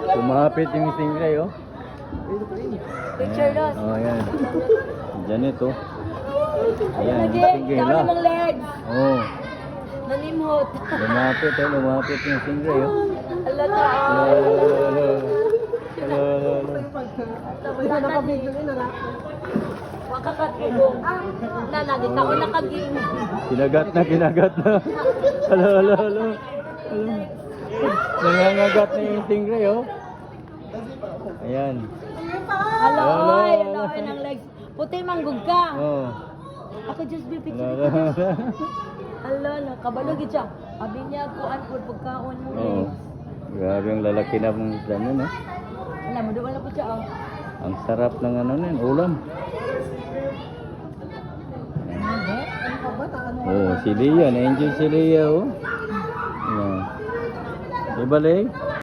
Kumapit yung stingray, oh. Picture loss. Oh, ayan. Diyan ito. Ayan, Lagi, stingray dami lang. mong legs. Oh, Nanimot. lumapit, oh. Lumapit yung stingray, oh. Ala ka. Wakakatulong. Nanagit ako nakaging. Kinagat na. Alo. Nangangagat na yung stingray, oh. Ayan. Ala, oy. Ala, oy ng legs. Puti manggug ka. Oh. Ako just be picture. Alo. Ala, no. Kabalog siya. Abi niya ko anpod pagkaon mo. Oh. Grabe ang lalaki na mong ano, no? Alam mo, doon na po siya. Oh. Ang sarap ng ano nun, ulam. Oh, si Leah. Na-enjoy si Leah, oh. Ayan. Diba, Lay?